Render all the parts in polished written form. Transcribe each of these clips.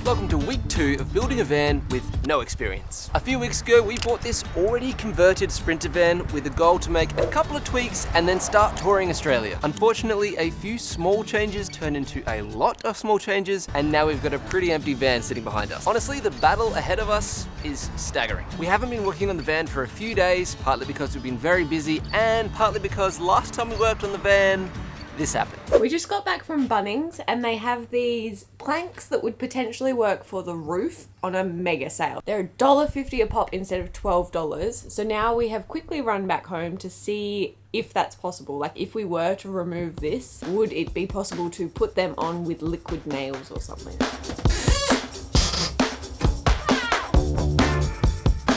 welcome to week 2 of building a van with no experience. A few weeks ago we bought this already converted Sprinter van with a goal to make a couple of tweaks and then start touring Australia. Unfortunately, a few small changes turned into a lot of small changes, and now we've got a pretty empty van sitting behind us. Honestly, the battle ahead of us is staggering. We haven't been working on the van for a few days, partly because we've been very busy and partly because last time we worked on the van, this happened. We just got back from Bunnings and they have these planks that would potentially work for the roof on a mega sale. They're $1.50 a pop instead of $12. So now we have quickly run back home to see if that's possible. Like if we were to remove this, would it be possible to put them on with liquid nails or something?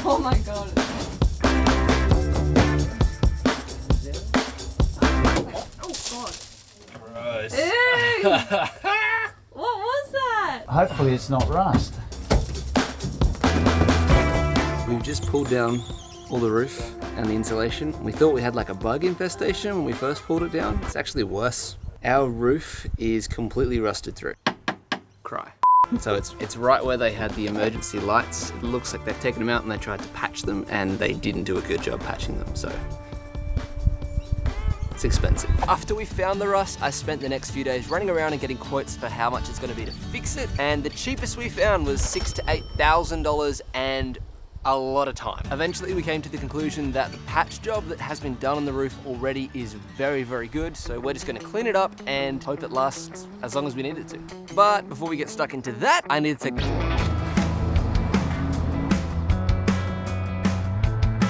Oh my God. Ew! What was that? Hopefully it's not rust. We've just pulled down all the roof and the insulation. We thought we had like a bug infestation when we first pulled it down. It's actually worse. Our roof is completely rusted through. Cry. So it's right where they had the emergency lights. It looks like they've taken them out and they tried to patch them and they didn't do a good job patching them, so it's expensive. After we found the rust, I spent the next few days running around and getting quotes for how much it's going to be to fix it, and the cheapest we found was $6,000 to $8,000 and a lot of time. Eventually we came to the conclusion that the patch job that has been done on the roof already is very, very good, so we're just going to clean it up and hope it lasts as long as we need it to. But before we get stuck into that, I need to take the floor.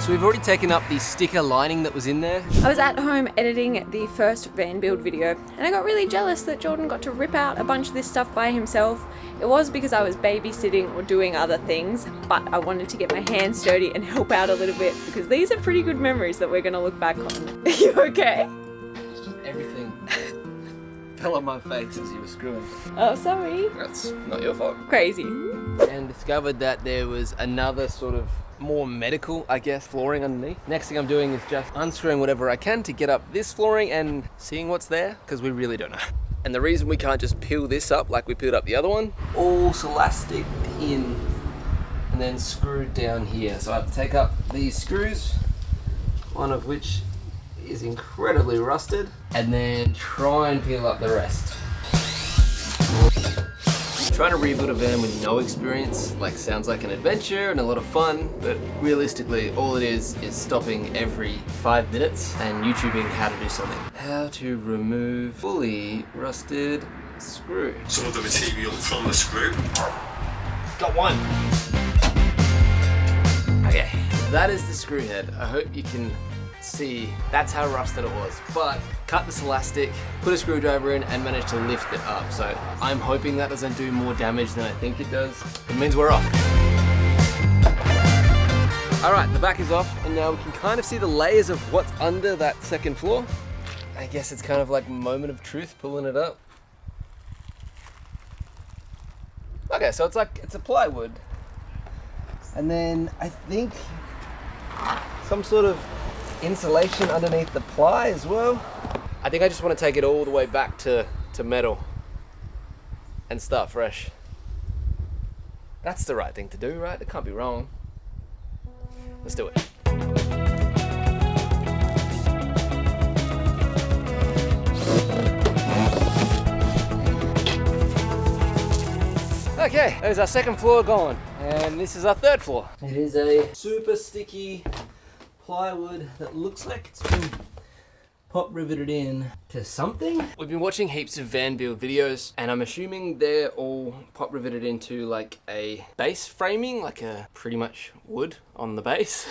So we've already taken up the sticker lining that was in there. I was at home editing the first van build video and I got really jealous that Jordan got to rip out a bunch of this stuff by himself. It was because I was babysitting or doing other things, but I wanted to get my hands dirty and help out a little bit because these are pretty good memories that we're gonna look back on. Are you okay? Everything fell on my face as you were screwing. Oh, sorry. That's not your fault. Crazy. And discovered that there was another sort of more medical, I guess, flooring underneath. Next thing I'm doing is just unscrewing whatever I can to get up this flooring and seeing what's there, because we really don't know. And the reason we can't just peel this up like we peeled up the other one, all elastic in and then screwed down here. So I have to take up these screws, one of which is incredibly rusted, and then try and peel up the rest. Trying to rebuild a van with no experience sounds like an adventure and a lot of fun, but realistically all it is stopping every 5 minutes and YouTubing how to do something. How to remove fully rusted screw. Some of the material from the screw. Got one. Okay, that is the screw head. I hope you can see that's how rusted it was, but cut this elastic, put a screwdriver in and managed to lift it up. So I'm hoping that doesn't do more damage than I think it does. It means we're off. All right, the back is off and now we can kind of see the layers of what's under that second floor. I guess it's kind of like moment of truth pulling it up. Okay, so it's a plywood. And then I think some sort of insulation underneath the ply as well. I think I just want to take it all the way back to metal and start fresh. That's the right thing to do, right? It can't be wrong. Let's do it. Okay, there's our second floor gone, and this is our third floor. It is a super sticky plywood that looks like it's been pop riveted in to something. We've been watching heaps of van build videos and I'm assuming they're all pop riveted into like a base framing, like a pretty much wood on the base.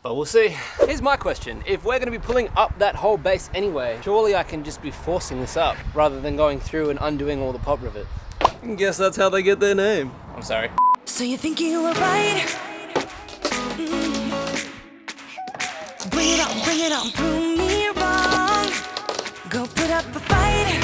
But we'll see. Here's my question. If we're gonna be pulling up that whole base anyway, surely I can just be forcing this up rather than going through and undoing all the pop rivets. I guess that's how they get their name. I'm sorry. So you think you were right? Bring it on, prove me wrong. Go put up a fight.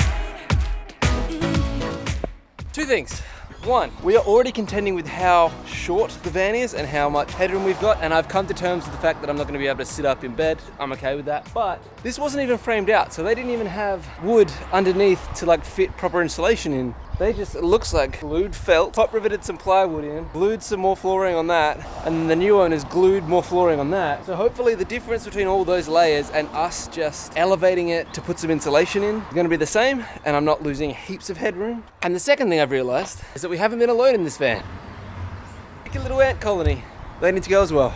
Two things. One, we are already contending with how short the van is and how much headroom we've got, and I've come to terms with the fact that I'm not going to be able to sit up in bed. I'm okay with that. But this wasn't even framed out, so they didn't even have wood underneath to like fit proper insulation in. They just, it looks like glued felt, top riveted some plywood in, glued some more flooring on that, and then the new owners glued more flooring on that. So hopefully the difference between all those layers and us just elevating it to put some insulation in is gonna be the same, and I'm not losing heaps of headroom. And the second thing I've realized is that we haven't been alone in this van. Like a little ant colony. They need to go as well.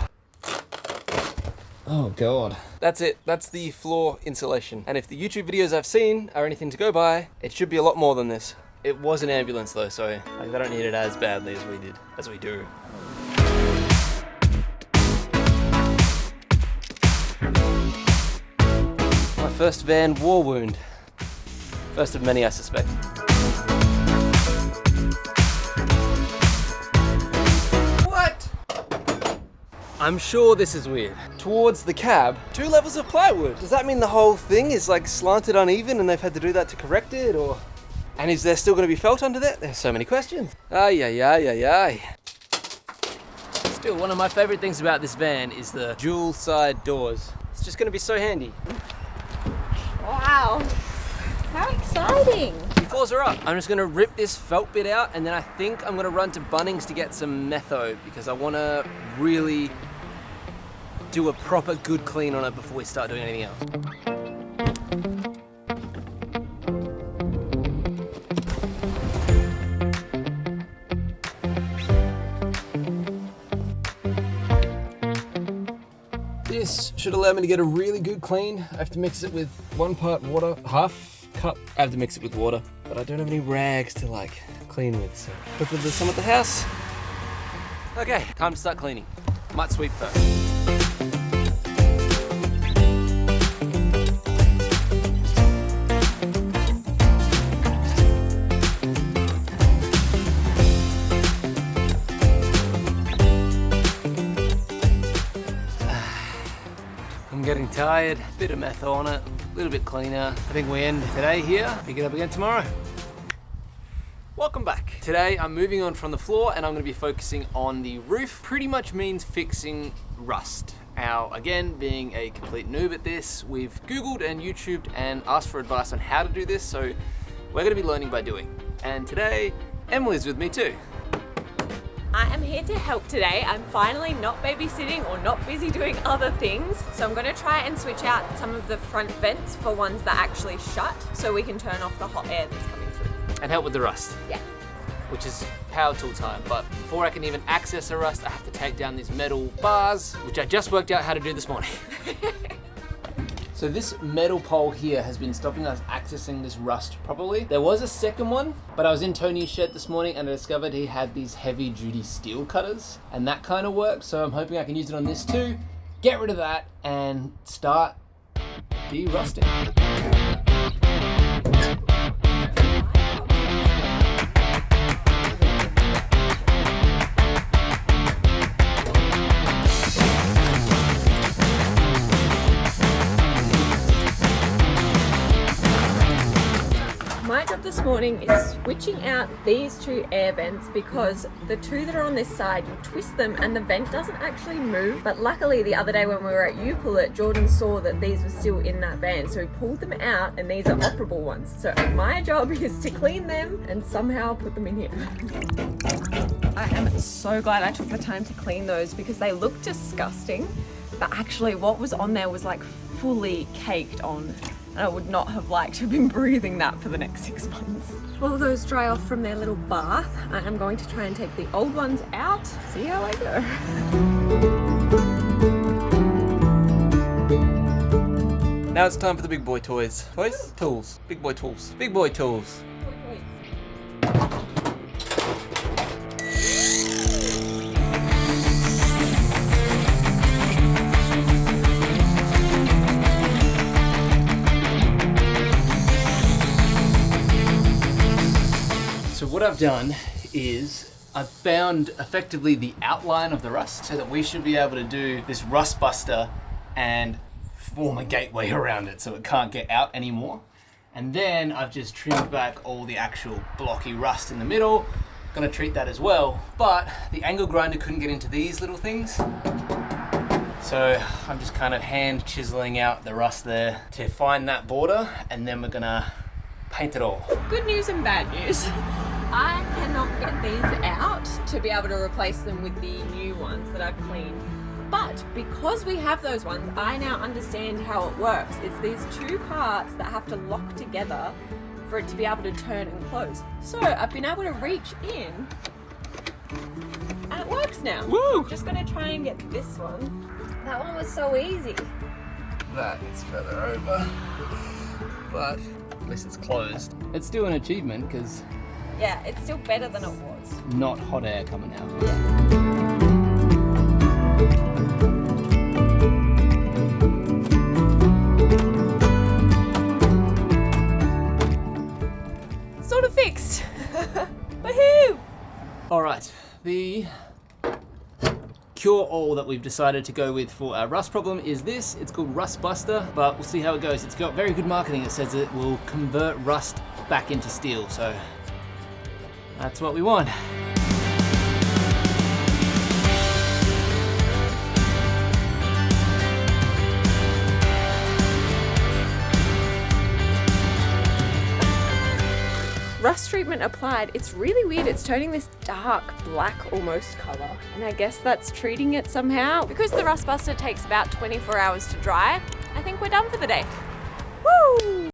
Oh God. That's it, that's the floor insulation. And if the YouTube videos I've seen are anything to go by, it should be a lot more than this. It was an ambulance though, so like, they don't need it as badly as we do. My first van war wound. First of many, I suspect. I'm sure this is weird. Towards the cab, 2 levels of plywood. Does that mean the whole thing is like slanted uneven and they've had to do that to correct it, or? And is there still gonna be felt under there? There's so many questions. Ay, ay, ay, ay, ay. Still, one of my favorite things about this van is the dual side doors. It's just gonna be so handy. Wow, how exciting. The floors are up. I'm just gonna rip this felt bit out, and then I think I'm gonna run to Bunnings to get some metho, because I wanna really do a proper good clean on it before we start doing anything else. This should allow me to get a really good clean. I have to mix it with 1 part water, half cup. I have to mix it with water, but I don't have any rags to like clean with, so hopefully there's some at the house. Okay, time to start cleaning. Might sweep first. I'm getting tired, bit of meth on it, a little bit cleaner. I think we end today here, pick it up again tomorrow. Welcome back. Today I'm moving on from the floor and I'm gonna be focusing on the roof. Pretty much means fixing rust. Now, again, being a complete noob at this, we've Googled and YouTubed and asked for advice on how to do this, so we're gonna be learning by doing. And today, Emily's with me too. I am here to help today. I'm finally not babysitting or not busy doing other things. So I'm gonna try and switch out some of the front vents for ones that actually shut so we can turn off the hot air that's coming through. And help with the rust. Yeah. Which is power tool time. But before I can even access the rust, I have to take down these metal bars, which I just worked out how to do this morning. So this metal pole here has been stopping us accessing this rust properly. There was a second one, but I was in Tony's shed this morning and I discovered he had these heavy duty steel cutters and that kind of works. So I'm hoping I can use it on this too, get rid of that and start de-rusting. My job this morning is switching out these 2 air vents because the 2 that are on this side, you twist them and the vent doesn't actually move. But luckily the other day when we were at UPullet, Jordan saw that these were still in that van. So he pulled them out and these are operable ones. So my job is to clean them and somehow put them in here. I am so glad I took the time to clean those because they look disgusting. But actually what was on there was like fully caked on. And I would not have liked to have been breathing that for the next 6 months. While those dry off from their little bath, I am going to try and take the old ones out, see how I go. Now it's time for the big boy toys. Toys? Tools. Big boy tools. Big boy tools. So what I've done is I've found effectively the outline of the rust so that we should be able to do this rust buster and form a gateway around it so it can't get out anymore. And then I've just trimmed back all the actual blocky rust in the middle. Gonna treat that as well, but the angle grinder couldn't get into these little things. So I'm just kind of hand chiseling out the rust there to find that border, and then we're gonna paint it all. Good news and bad news. I cannot get these out to be able to replace them with the new ones that I've cleaned. But because we have those ones, I now understand how it works. It's these two parts that have to lock together for it to be able to turn and close. So I've been able to reach in and it works now. Woo! I'm just gonna try and get this one. That one was so easy. That is further over, but at least it's closed. It's still an achievement because Yeah, it's still better than it was. not hot air coming out. Sort of fixed. Woohoo! All right, the cure-all that we've decided to go with for our rust problem is this. It's called Rust Buster, but we'll see how it goes. It's got very good marketing. It says it will convert rust back into steel, so that's what we want. Rust treatment applied. It's really weird. It's turning this dark black almost color. And I guess that's treating it somehow. Because the Rust Buster takes about 24 hours to dry, I think we're done for the day. Woo!